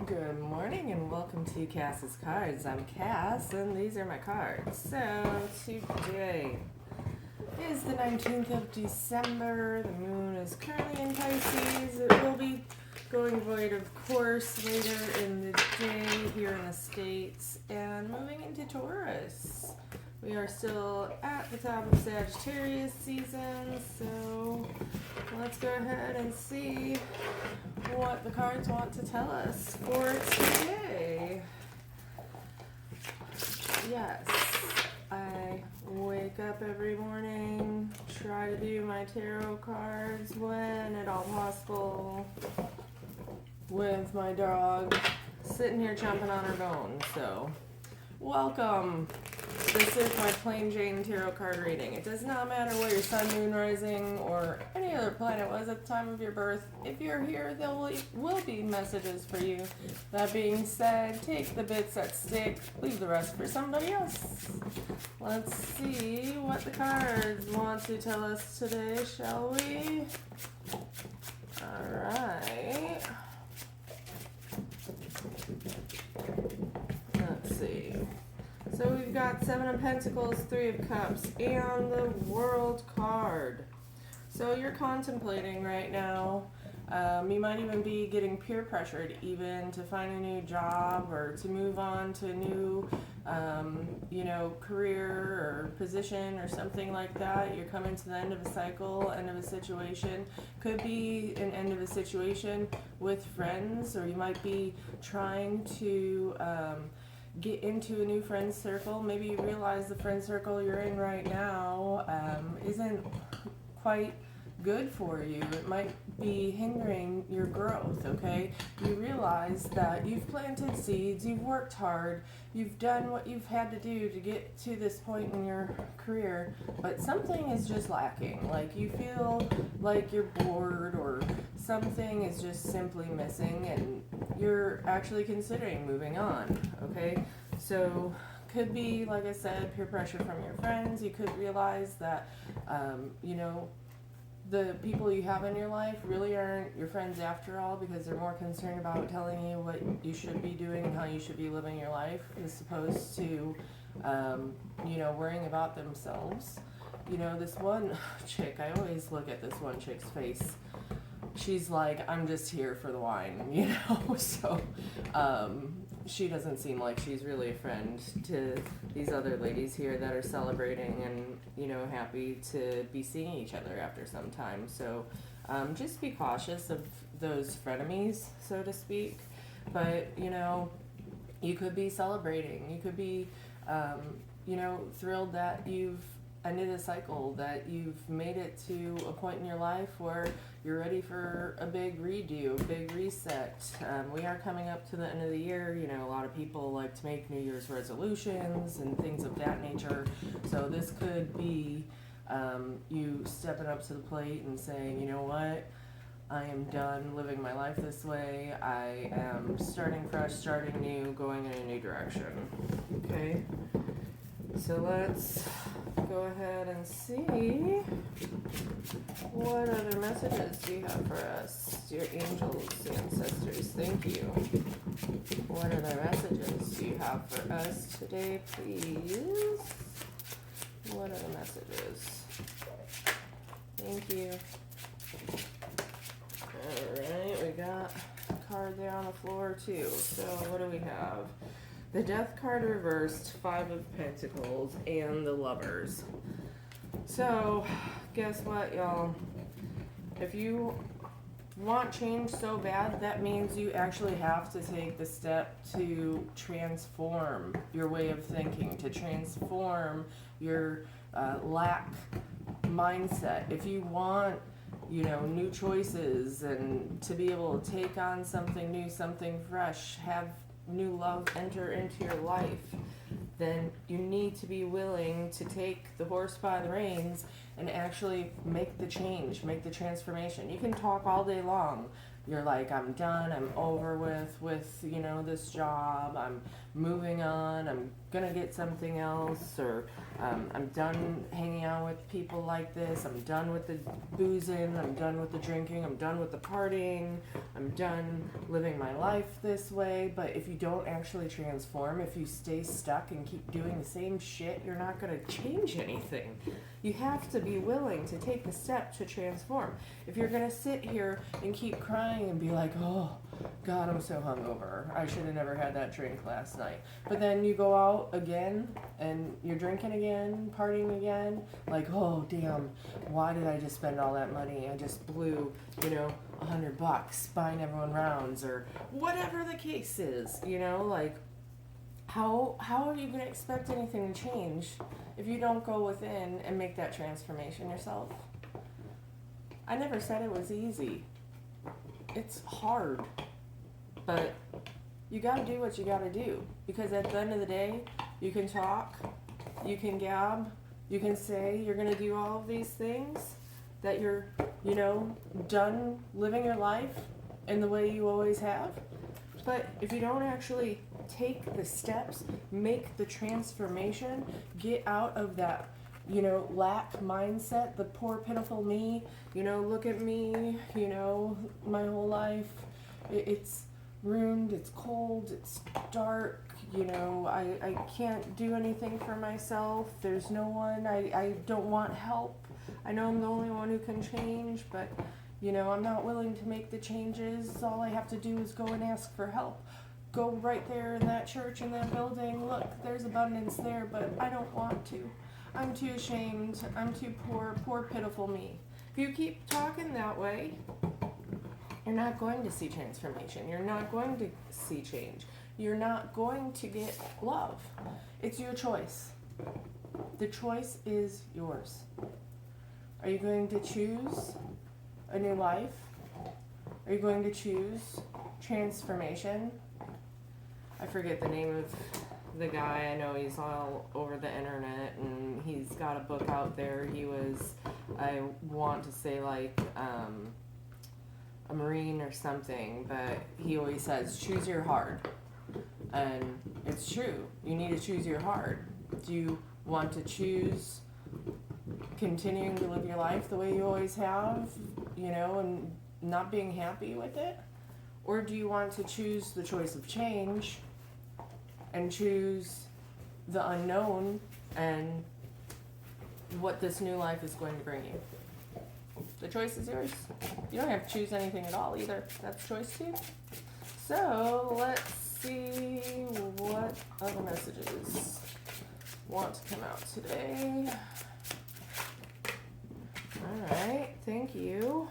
Good morning and welcome to Cass's Cards. I'm Cass and these are my cards. So today is the 19th of December. The moon is currently in Pisces. It will be going void, of course, later in the day here in the States and moving into Taurus. We are still at the top of Sagittarius season, so let's go ahead and see what the cards want to tell us for today. Yes, I wake up every morning, try to do my tarot cards when at all possible with my dog sitting here chomping on her bone. So, welcome. This is my plain Jane tarot card reading. It does not matter what your sun, moon, rising, or any other planet was at the time of your birth. If you're here, there will be messages for you. That being said, take the bits that stick, leave the rest for somebody else. Let's see what the cards want to tell us today, shall we? Alright. Let's see. So we've got Seven of Pentacles, Three of Cups, and the World card. So you're contemplating right now. You might even be getting peer pressured even to find a new job or to move on to a new, career or position or something like that. You're coming to the end of a cycle, end of a situation. Could be an end of a situation with friends, or you might be trying to get into a new friend circle. Maybe you realize the friend circle you're in right now isn't quite good for you. It might be hindering your growth, okay? You realize that you've planted seeds, you've worked hard, you've done what you've had to do to get to this point in your career, but something is just lacking. Like you feel like you're bored or something is just simply missing and you're actually considering moving on, okay? So could be, like I said, peer pressure from your friends. You could realize that, the people you have in your life really aren't your friends after all, because they're more concerned about telling you what you should be doing and how you should be living your life as opposed to, worrying about themselves. This one chick, I always look at this one chick's face. She's like, I'm just here for the wine, so she doesn't seem like she's really a friend to these other ladies here that are celebrating and, happy to be seeing each other after some time. So just be cautious of those frenemies, so to speak. But, you could be celebrating. You could be, thrilled that you've ended a cycle, that you've made it to a point in your life where you're ready for a big redo, a big reset. We are coming up to the end of the year. A lot of people like to make New Year's resolutions and things of that nature. So this could be you stepping up to the plate and saying, you know what, I am done living my life this way. I am starting fresh, starting new, going in a new direction. Okay, so let's go ahead and see what other messages do you have for us, dear angels, ancestors. Thank you. What other messages do you have for us today, please? What other messages? Thank you. Alright, we got a card there on the floor too. So what do we have? The Death card reversed, Five of Pentacles, and the Lovers. So, guess what, y'all? If you want change so bad, that means you actually have to take the step to transform your way of thinking, to transform your lack mindset. If you want, new choices and to be able to take on something new, something fresh, have new love enter into your life, then you need to be willing to take the horse by the reins and actually make the change, make the transformation. You can talk all day long, you're like, I'm done, I'm over with, you know, this job, I'm moving on, I'm gonna get something else, or I'm done hanging out with people like this, I'm done with the boozing, I'm done with the drinking, I'm done with the partying, I'm done living my life this way. But if you don't actually transform, if you stay stuck and keep doing the same shit, you're not gonna change anything. You have to be willing to take the step to transform. If you're gonna sit here and keep crying and be like, oh God, I'm so hungover, I should have never had that drink last night. But then you go out again and you're drinking again, partying again, like, oh damn, why did I just spend all that money? I just blew, you know, $100 buying everyone rounds, or whatever the case is, you know, like, how are you gonna expect anything to change if you don't go within and make that transformation yourself? I never said it was easy. It's hard, but you gotta do what you gotta do, because at the end of the day, you can talk, you can gab, you can say you're gonna do all of these things, that you're, you know, done living your life in the way you always have. But if you don't actually take the steps, make the transformation, get out of that, you know, lack mindset, the poor pitiful me, you know, look at me, you know, my whole life, it's ruined, it's cold, it's dark, you know, I can't do anything for myself, there's no one, I don't want help, I know I'm the only one who can change, but, you know, I'm not willing to make the changes, all I have to do is go and ask for help. Go right there in that church, in that building, look, there's abundance there, but I don't want to. I'm too ashamed, I'm too poor pitiful me. If you keep talking that way, you're not going to see transformation. You're not going to see change. You're not going to get love. It's your choice. The choice is yours. Are you going to choose a new life? Are you going to choose transformation? I forget the name of the guy. I know he's all over the internet and he's got a book out there. He was, I want to say, like a Marine or something, but he always says, choose your heart. And it's true. You need to choose your heart. Do you want to choose continuing to live your life the way you always have, you know, and not being happy with it? Or do you want to choose the choice of change and choose the unknown and what this new life is going to bring you? The choice is yours. You don't have to choose anything at all either. That's choice too. So let's see what other messages want to come out today. Alright, thank you.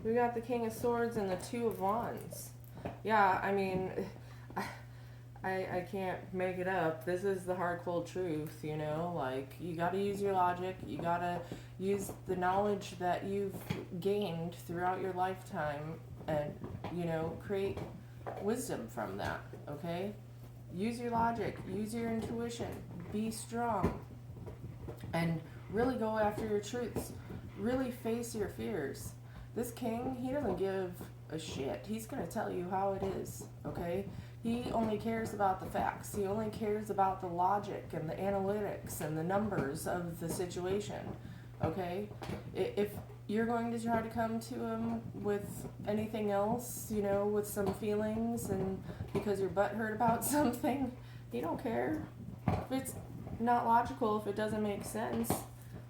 We got the King of Swords and the Two of Wands. Yeah, I mean, I can't make it up. This is the hard, cold truth, you know? Like, you gotta use your logic. You gotta use the knowledge that you've gained throughout your lifetime and, you know, create wisdom from that, okay? Use your logic. Use your intuition. Be strong. And really go after your truths. Really face your fears. This king, he doesn't give a shit. He's going to tell you how it is, okay? He only cares about the facts. He only cares about the logic and the analytics and the numbers of the situation, okay? If you're going to try to come to him with anything else, you know, with some feelings and because your butt hurt about something, he don't care. If it's not logical, if it doesn't make sense,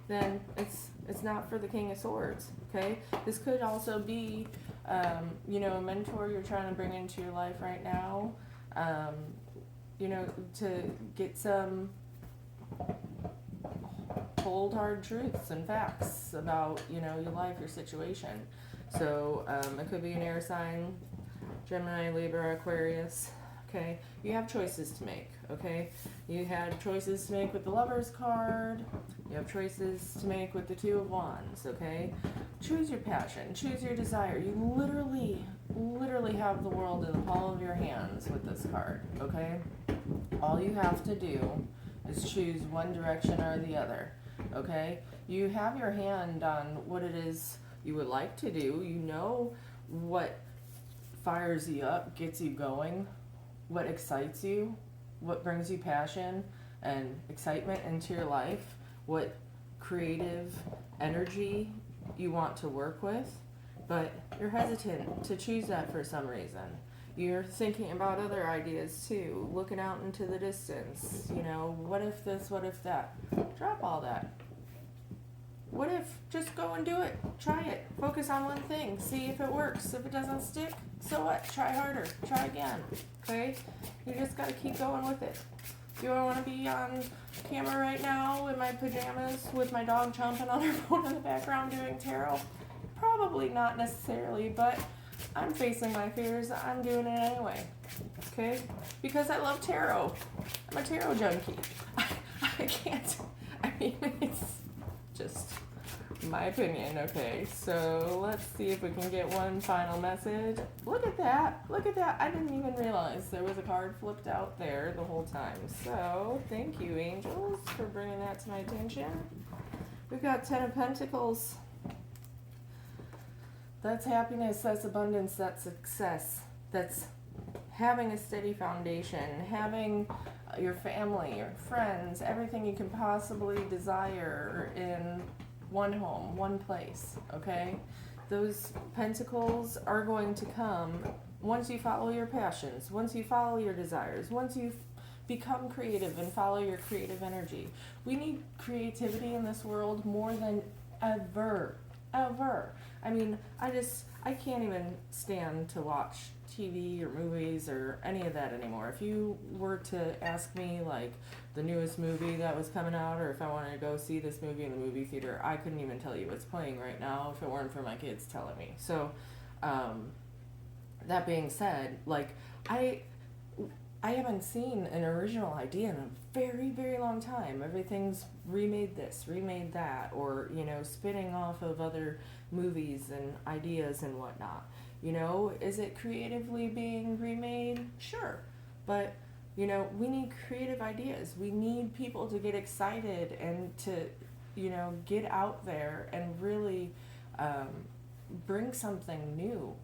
then it's not for the King of Swords, okay? This could also be, you know, a mentor you're trying to bring into your life right now, you know, to get some cold, hard truths and facts about, you know, your life, your situation. So it could be an air sign, Gemini, Libra, Aquarius. Okay, you have choices to make, okay? You had choices to make with the Lover's card. You have choices to make with the Two of Wands, okay? Choose your passion. Choose your desire. You literally have the world in the palm of your hands with this card, okay? All you have to do is choose one direction or the other, okay? You have your hand on what it is you would like to do. You know what fires you up, gets you going, what excites you, what brings you passion and excitement into your life, what creative energy you want to work with, but you're hesitant to choose that for some reason. You're thinking about other ideas too, looking out into the distance, you know, what if this, what if that? Drop all that. What if, just go and do it, try it, focus on one thing, see if it works. If it doesn't stick, so what? Try harder, try again, okay? You just gotta keep going with it. Do I want to be on camera right now in my pajamas with my dog chomping on her phone in the background doing tarot? Probably not necessarily, but I'm facing my fears. I'm doing it anyway, okay? Because I love tarot. I'm a tarot junkie. I can't, I mean, it's just my opinion, okay? So let's see if we can get one final message. Look at that. Look at that. I didn't even realize there was a card flipped out there the whole time. So thank you, angels, for bringing that to my attention. We've got 10 of Pentacles. That's happiness, that's abundance, that's success. That's having a steady foundation, having your family, your friends, everything you can possibly desire in one home, one place, okay? Those pentacles are going to come once you follow your passions, once you follow your desires, once you become creative and follow your creative energy. We need creativity in this world more than ever. I mean, I can't even stand to watch TV or movies or any of that anymore. If you were to ask me, like, the newest movie that was coming out, or if I wanted to go see this movie in the movie theater, I couldn't even tell you what's playing right now if it weren't for my kids telling me. So, that being said, like, I haven't seen an original idea in a very, very long time. Everything's remade this, remade that, or, you know, spinning off of other movies and ideas and whatnot. You know, is it creatively being remade? Sure. But, you know, we need creative ideas. We need people to get excited and to, you know, get out there and really bring something new.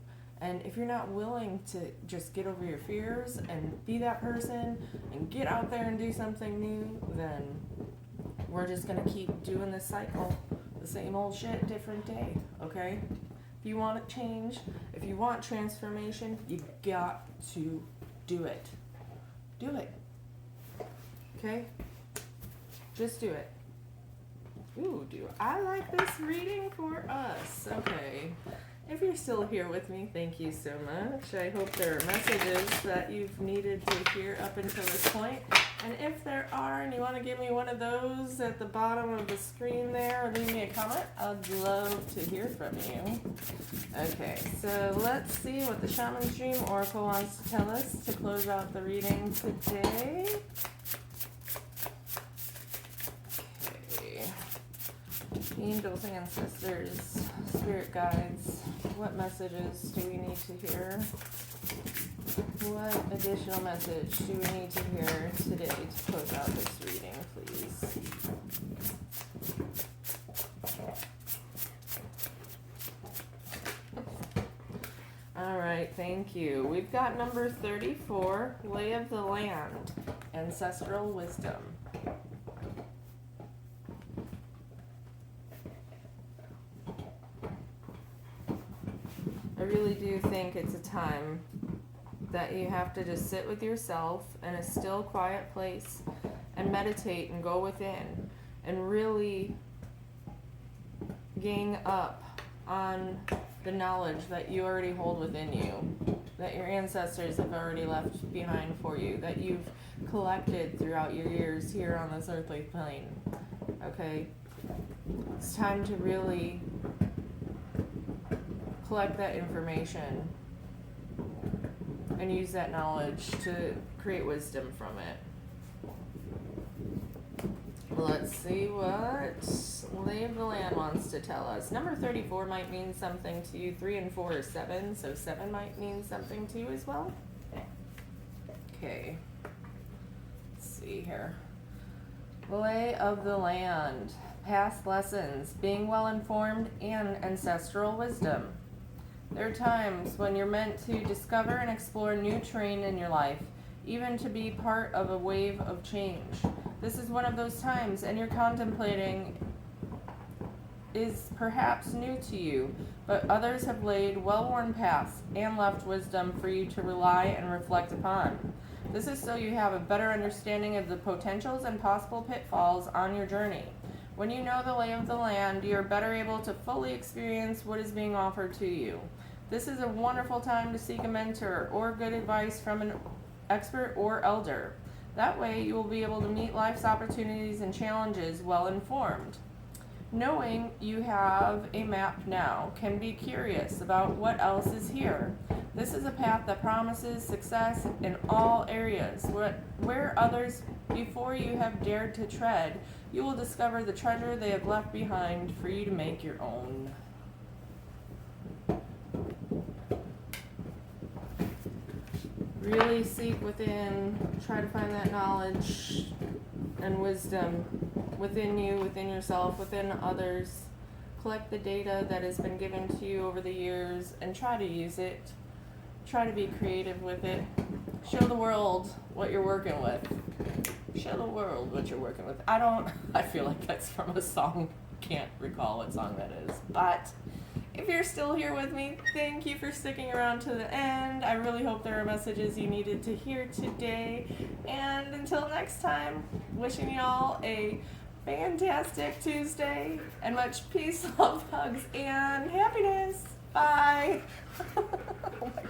And if you're not willing to just get over your fears and be that person and get out there and do something new, then we're just going to keep doing this cycle. The same old shit, different day, okay? If you want to change, if you want transformation, you've got to do it. Do it. Okay? Just do it. Ooh, do I like this reading for us? Okay. If you're still here with me, thank you so much. I hope there are messages that you've needed to hear up until this point. And if there are, and you want to give me one of those at the bottom of the screen there, or leave me a comment, I'd love to hear from you. Okay, so let's see what the Shaman's Dream Oracle wants to tell us to close out the reading today. Okay. Angels, ancestors, spirit guides, what messages do we need to hear? What additional message do we need to hear today to close out this reading, please? All right, thank you. We've got number 34, Lay of the Land, Ancestral Wisdom. I really do think it's a time that you have to just sit with yourself in a still, quiet place and meditate and go within and really gang up on the knowledge that you already hold within you, that your ancestors have already left behind for you, that you've collected throughout your years here on this earthly plane. Okay? It's time to really collect that information and use that knowledge to create wisdom from it. Let's see what Lay of the Land wants to tell us. Number 34 might mean something to you. 3 and 4 are 7, so 7 might mean something to you as well. Okay. Let's see here. Lay of the Land. Past lessons, being well informed, and ancestral wisdom. There are times when you're meant to discover and explore new terrain in your life, even to be part of a wave of change. This is one of those times, and you're contemplating is perhaps new to you, but others have laid well-worn paths and left wisdom for you to rely and reflect upon. This is so you have a better understanding of the potentials and possible pitfalls on your journey. When you know the lay of the land, you are better able to fully experience what is being offered to you. This is a wonderful time to seek a mentor or good advice from an expert or elder. That way, you will be able to meet life's opportunities and challenges well informed. Knowing you have a map now can be curious about what else is here. This is a path that promises success in all areas. Where others before you have dared to tread, you will discover the treasure they have left behind for you to make your own. Really seek within, try to find that knowledge and wisdom within you, within yourself, within others. Collect the data that has been given to you over the years and try to use it. Try to be creative with it. Show the world what you're working with. Show the world what you're working with. I feel like that's from a song. Can't recall what song that is. But if you're still here with me, thank you for sticking around to the end. I really hope there are messages you needed to hear today. And until next time, wishing y'all a fantastic Tuesday and much peace, love, hugs, and happiness. Bye. Oh my